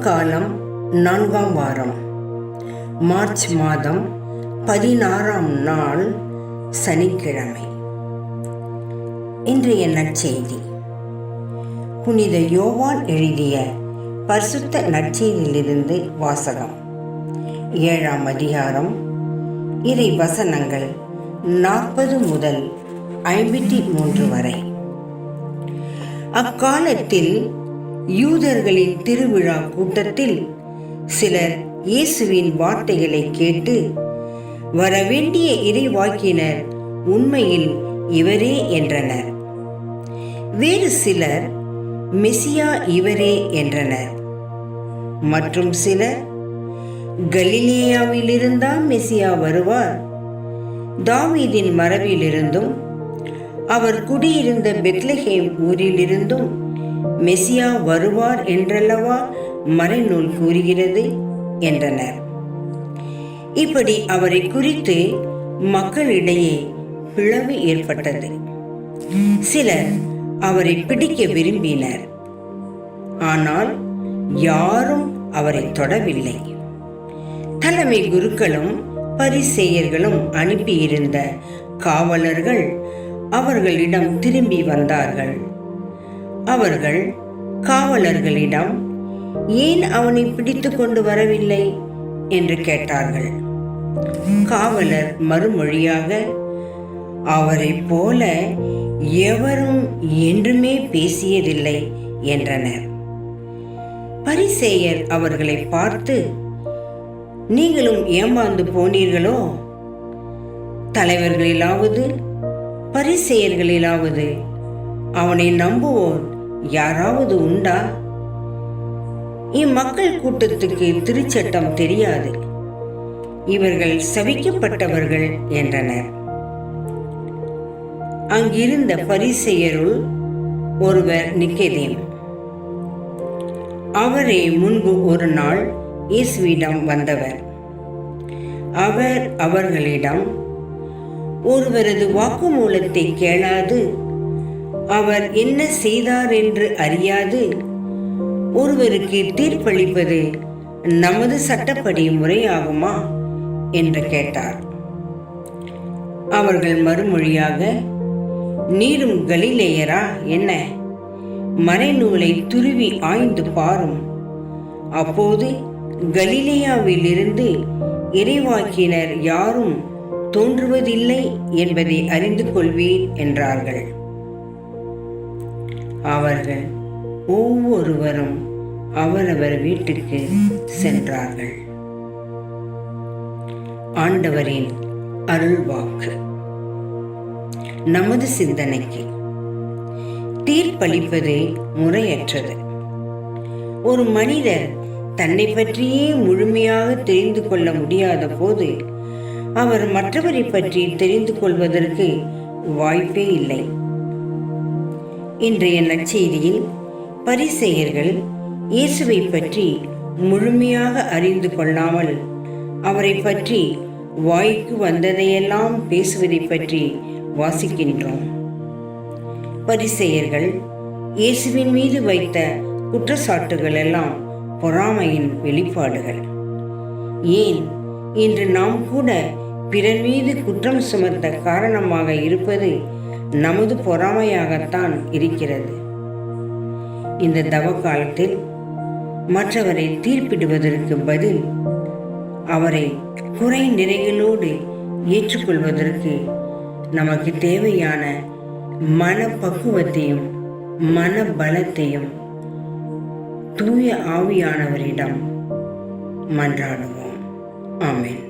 தவக்காலம் 4ஆம் வாரம், மார்ச் மாதம் 16ஆம் நாள், சனிக்கிழமை. இன்றைய நற்செய்தி புனித யோவான் எழுதிய பரிசுத்த நற்செய்தியிலிருந்து வாசகம். 7ஆம் அதிகாரம், இறை வசனங்கள் 40 முதல் 53 வரை. அக்காலத்தில் யூதர்களின் திருவிழா கூட்டத்தில் சிலர் இயேசுவின் வார்த்தைகளை கேட்டு, வரவேண்டிய இறைவாக்கினர் உண்மையில் இவரே என்றனர். வேறு சிலர், மெசியா இவரே என்றனர். மற்றும் சிலர், கலிலேயாவிலிருந்தா மெசியா வருவார்? தாவீதின் மரபிலிருந்தும் அவர் குடியிருந்த பெத்லகேம் ஊரிலிருந்தும் மெசியா வருவார் என்றல்லவா மறைநூல் கூறுகிறது என்றனர். இப்படி அவரை குறித்து மக்களிடையே பிளவு ஏற்பட்டது. சிலர் அவரை பிடிக்க விரும்பினர், ஆனால் யாரும் அவரை தொடவில்லை. தலைமை குருக்களும் பரிசேயர்களும் அனுப்பியிருந்த காவலர்கள் அவர்களிடம் திரும்பி வந்தார்கள். அவர்கள் காவலர்களிடம், ஏன் அவனை பிடித்து கொண்டு வரவில்லை என்று கேட்டார்கள். காவலர் மறுமொழியாக, அவரை போல எவரும் என்றுமே பேசியதில்லை என்றனர். பரிசேயர் அவர்களை பார்த்து, நீங்களும் ஏமாந்து போனீர்களோ? தலைவர்களிலாவது பரிசேயர்களிலாவது அவனை நம்புவோர் யாராவது உண்டா? இம்மக்கள் கூட்டத்துக்கு திருச்சட்டம் தெரியாது, இவர்கள் சபிக்கப்பட்டவர்கள் என்றனர். அங்கிருந்த பரிசேயருள் ஒருவர் நிக்கோதேம். அவரே முன்பு ஒரு நாள் இயேசுவிடம் வந்தவர். அவர் அவர்களிடம், ஒருவரது வாக்குமூலத்தை கேளாது, அவர் என்ன செய்தார் என்று அறியாது ஒருவருக்கு தீர்ப்பளிப்பது நமது சட்டப்படி முறையாகுமா என்று கேட்டார். அவர்கள் மறுமொழியாக, நீரும் கலிலேயரா என்ன? மறைநூலை துருவி ஆய்ந்து பாரும், அப்போது கலிலேயாவிலிருந்து இறைவாக்கினர் யாரும் தோன்றுவதில்லை என்பதை அறிந்து கொள்வீர் என்றார்கள். அவர்கள் ஒவ்வொருவரும் அவரவர் வீட்டுக்கு சென்றார்கள். ஆண்டவரின் அருள்வாக்கு. நமது சிந்தனைக்கு, தீர்ப்பளிப்பது முறையற்றது. ஒரு மனிதர் தன்னை பற்றியே முழுமையாக தெரிந்து கொள்ள முடியாத போது அவர் மற்றவரை பற்றி தெரிந்து கொள்வதற்கு வாய்ப்பே இல்லை. இன்றைய நற்செய்தியில் பரிசேயர்கள் இயேசுவை பற்றி முழுமையாக அறிந்து கொள்ளாமல் அவரை பற்றி வாய்க்கு வந்ததையெல்லாம் பேசுவதை பற்றி வாசிக்கின்றோம். பரிசேயர்கள் இயேசுவின் மீது வைத்த குற்றச்சாட்டுகள் எல்லாம் பொறாமையின் வெளிப்பாடுகள். ஏன் இன்று நாம் கூட பிறர் மீது குற்றம் சுமத்த காரணமாக இருப்பது நமது பொறாமையாகத்தான் இருக்கிறது. இந்த தவ காலத்தில் மற்றவரை தீர்ப்பிடுவதற்கு பதில் அவரை குறை நிறைகளோடு ஏற்றுக்கொள்வதற்கு நமக்கு தேவையான மனப்பக்குவத்தையும் மன பலத்தையும் தூய ஆவியானவரிடம் மன்றாடுவோம். ஆமென்.